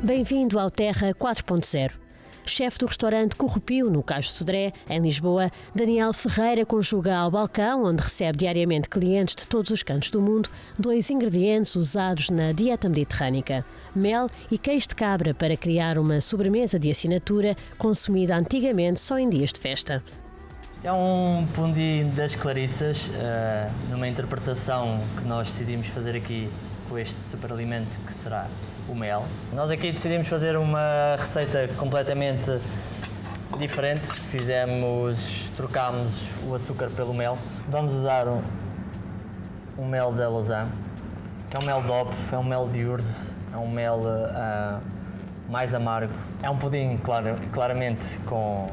Bem-vindo ao Terra 4.0. Chefe do restaurante Corrupio, no Cais de Sodré, em Lisboa, Daniel Ferreira conjuga ao balcão, onde recebe diariamente clientes de todos os cantos do mundo, dois ingredientes usados na dieta mediterrânica: mel e queijo de cabra, para criar uma sobremesa de assinatura consumida antigamente só em dias de festa. Isto é um pudim das Clarissas, numa interpretação que nós decidimos fazer aqui com este superalimento que será o mel. Nós aqui decidimos fazer uma receita completamente diferente. Trocámos o açúcar pelo mel. Vamos usar um mel da Lausanne, que é um mel DOP, é um mel de urze, é um mel mais amargo. É um pudim, claramente, com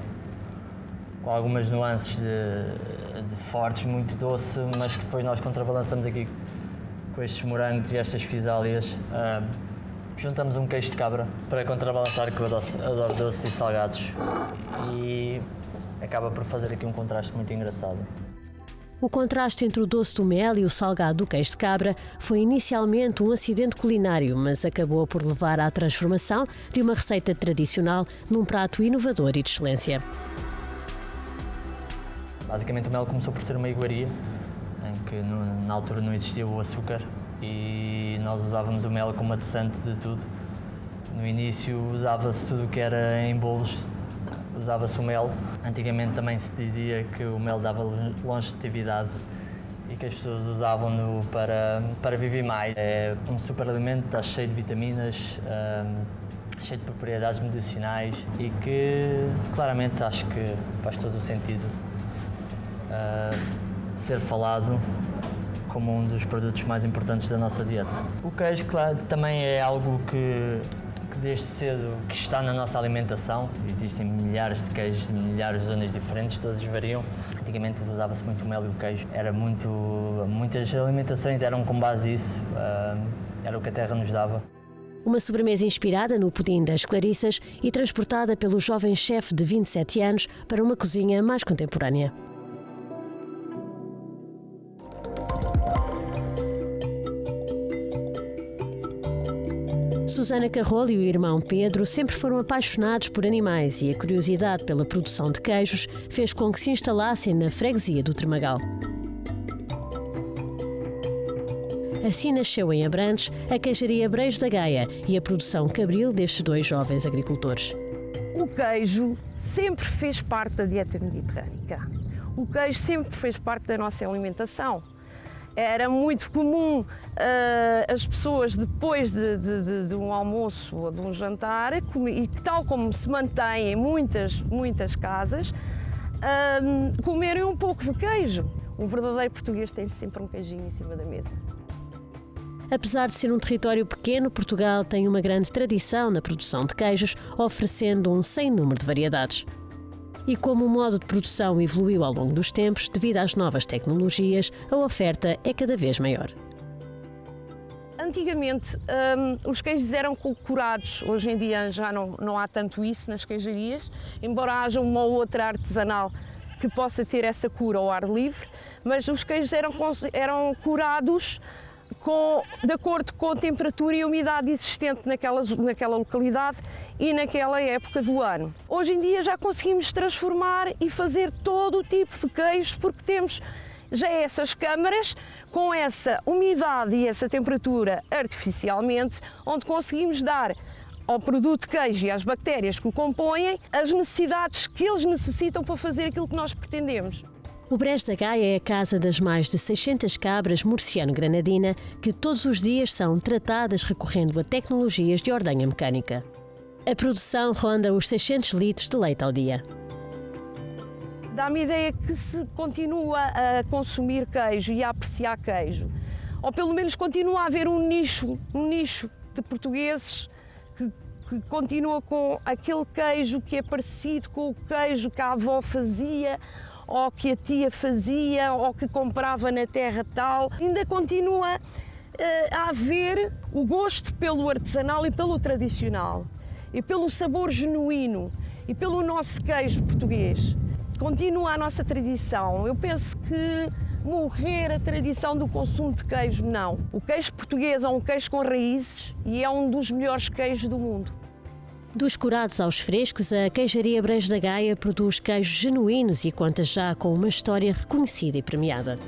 algumas nuances de fortes, muito doce, mas que depois nós contrabalançamos aqui com estes morangos e estas fisálias. Juntamos um queijo de cabra para contrabalançar, que eu adoro doces e salgados, e acaba por fazer aqui um contraste muito engraçado. O contraste entre o doce do mel e o salgado do queijo de cabra foi inicialmente um acidente culinário, mas acabou por levar à transformação de uma receita tradicional num prato inovador e de excelência. Basicamente o mel começou por ser uma iguaria, em que na altura não existia o açúcar e nós usávamos o mel como adoçante de tudo. No início usava-se tudo o que era em bolos, usava-se o mel. Antigamente também se dizia que o mel dava longevidade e que as pessoas usavam-no para viver mais. É um superalimento, está cheio de vitaminas, cheio de propriedades medicinais e que claramente acho que faz todo o sentido ser falado como um dos produtos mais importantes da nossa dieta. O queijo, claro, também é algo que desde cedo que está na nossa alimentação. Existem milhares de queijos de milhares de zonas diferentes, todos variam. Antigamente usava-se muito o mel e o queijo. Muitas alimentações eram com base disso, era o que a terra nos dava. Uma sobremesa inspirada no pudim das Clarissas e transportada pelo jovem chefe de 27 anos para uma cozinha mais contemporânea. Susana Carrolho e o irmão Pedro sempre foram apaixonados por animais e a curiosidade pela produção de queijos fez com que se instalassem na freguesia do Termagal. Assim nasceu em Abrantes a queijaria Brejo da Gaia e a produção cabril destes dois jovens agricultores. O queijo sempre fez parte da dieta mediterrânica. O queijo sempre fez parte da nossa alimentação. Era muito comum as pessoas, depois de um almoço ou de um jantar, e tal como se mantém em muitas casas, comerem um pouco de queijo. O verdadeiro português tem sempre um queijinho em cima da mesa. Apesar de ser um território pequeno, Portugal tem uma grande tradição na produção de queijos, oferecendo um sem número de variedades. E como o modo de produção evoluiu ao longo dos tempos, devido às novas tecnologias, a oferta é cada vez maior. Antigamente os queijos eram curados, hoje em dia já não há tanto isso nas queijarias, embora haja uma ou outra artesanal que possa ter essa cura ao ar livre, mas os queijos eram curados de acordo com a temperatura e a umidade existente naquela localidade e naquela época do ano. Hoje em dia já conseguimos transformar e fazer todo o tipo de queijos, porque temos já essas câmaras com essa umidade e essa temperatura artificialmente, onde conseguimos dar ao produto de queijo e às bactérias que o compõem as necessidades que eles necessitam para fazer aquilo que nós pretendemos. O Brejo da Gaia é a casa das mais de 600 cabras murciano-granadina que todos os dias são tratadas recorrendo a tecnologias de ordenha mecânica. A produção ronda os 600 litros de leite ao dia. Dá-me a ideia que se continua a consumir queijo e a apreciar queijo, ou pelo menos continua a haver um nicho de portugueses que continua com aquele queijo que é parecido com o queijo que a avó fazia, ou que a tia fazia, ou que comprava na terra tal. Ainda continua a haver o gosto pelo artesanal e pelo tradicional, e pelo sabor genuíno, e pelo nosso queijo português. Continua a nossa tradição. Eu penso que morrer a tradição do consumo de queijo, não. O queijo português é um queijo com raízes e é um dos melhores queijos do mundo. Dos curados aos frescos, a queijaria Brejo da Gaia produz queijos genuínos e conta já com uma história reconhecida e premiada.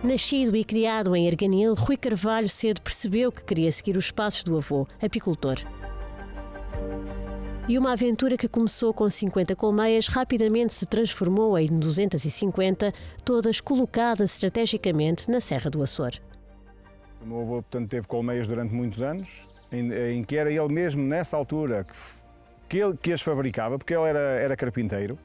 Nascido e criado em Arganil, Rui Carvalho cedo percebeu que queria seguir os passos do avô, apicultor. E uma aventura que começou com 50 colmeias rapidamente se transformou em 250, todas colocadas estrategicamente na Serra do Açor. O meu avô, portanto, teve colmeias durante muitos anos, em que era ele mesmo, nessa altura, que as fabricava, porque ele era carpinteiro.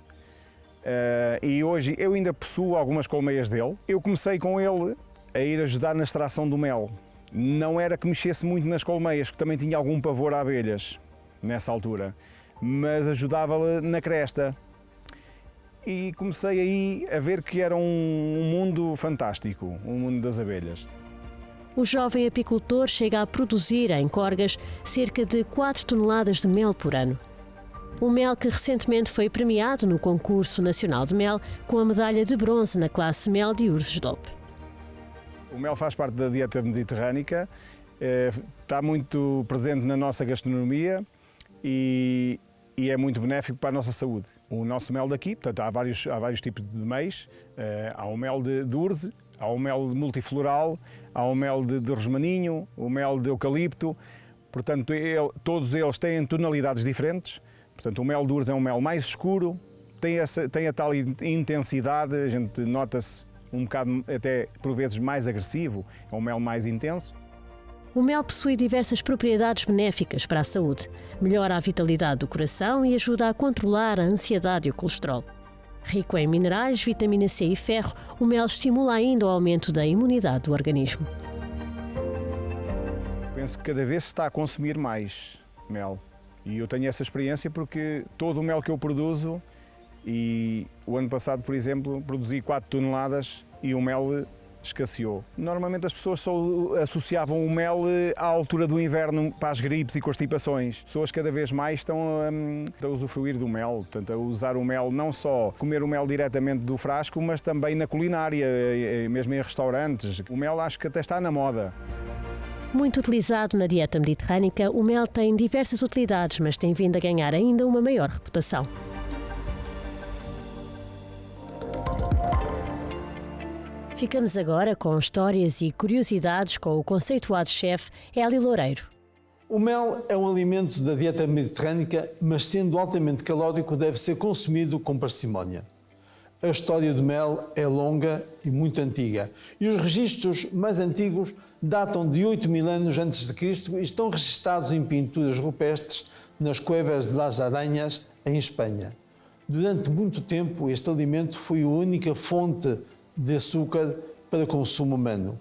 E hoje eu ainda possuo algumas colmeias dele. Eu comecei com ele a ir ajudar na extração do mel. Não era que mexesse muito nas colmeias, porque também tinha algum pavor a abelhas nessa altura, mas ajudava-lhe na cresta. E comecei aí a ver que era um mundo fantástico, um mundo das abelhas. O jovem apicultor chega a produzir em Corgas cerca de 4 toneladas de mel por ano. O mel que recentemente foi premiado no Concurso Nacional de Mel com a medalha de bronze na classe Mel de Urzes DOP. O mel faz parte da dieta mediterrânica, está muito presente na nossa gastronomia e é muito benéfico para a nossa saúde. O nosso mel daqui, portanto, há vários tipos de meis, há o mel de urze, há o mel multifloral, há o mel de rosmaninho, o mel de eucalipto, portanto, todos eles têm tonalidades diferentes. Portanto, o mel de urze é um mel mais escuro, tem a tal intensidade, a gente nota-se um bocado até por vezes mais agressivo, é um mel mais intenso. O mel possui diversas propriedades benéficas para a saúde. Melhora a vitalidade do coração e ajuda a controlar a ansiedade e o colesterol. Rico em minerais, vitamina C e ferro, o mel estimula ainda o aumento da imunidade do organismo. Penso que cada vez se está a consumir mais mel. E eu tenho essa experiência porque todo o mel que eu produzo, e o ano passado, por exemplo, produzi 4 toneladas e o mel escasseou. Normalmente as pessoas só associavam o mel à altura do inverno para as gripes e constipações. As pessoas cada vez mais estão a usufruir do mel, portanto, a usar o mel, não só comer o mel diretamente do frasco, mas também na culinária, mesmo em restaurantes. O mel acho que até está na moda. Muito utilizado na dieta mediterrânica, o mel tem diversas utilidades, mas tem vindo a ganhar ainda uma maior reputação. Ficamos agora com histórias e curiosidades com o conceituado chefe Hélio Loureiro. O mel é um alimento da dieta mediterrânica, mas sendo altamente calórico, deve ser consumido com parcimónia. A história do mel é longa e muito antiga, e os registros mais antigos datam de 8.000 anos antes de Cristo e estão registados em pinturas rupestres nas cuevas de Las Aranhas, em Espanha. Durante muito tempo, este alimento foi a única fonte de açúcar para consumo humano,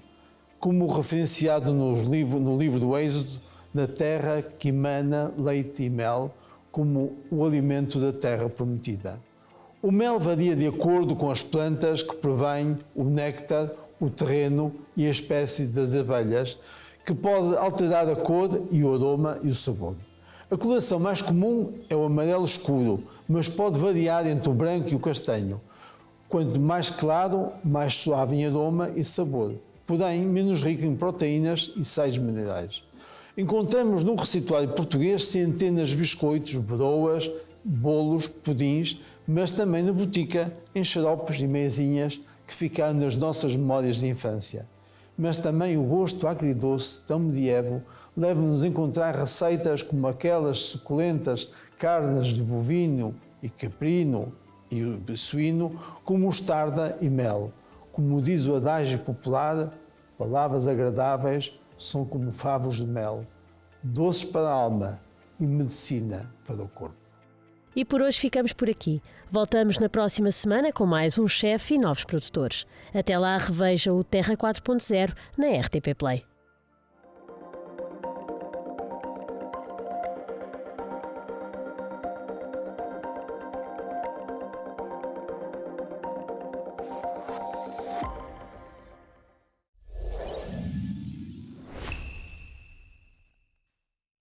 como referenciado no livro do Êxodo, da terra que emana leite e mel, como o alimento da terra prometida. O mel varia de acordo com as plantas que provêm o néctar, o terreno e a espécie das abelhas, que pode alterar a cor e o aroma e o sabor. A coloração mais comum é o amarelo escuro, mas pode variar entre o branco e o castanho. Quanto mais claro, mais suave em aroma e sabor, porém menos rico em proteínas e sais minerais. Encontramos no receituário português centenas de biscoitos, broas, bolos, pudins, mas também na botica, em xaropes e meiazinhas que ficaram nas nossas memórias de infância. Mas também o gosto agridoce tão medievo leva-nos a encontrar receitas como aquelas suculentas carnes de bovino e caprino e de suíno com mostarda e mel. Como diz o adágio popular, palavras agradáveis são como favos de mel, doces para a alma e medicina para o corpo. E por hoje ficamos por aqui. Voltamos na próxima semana com mais um chefe e novos produtores. Até lá, reveja o Terra 4.0 na RTP Play.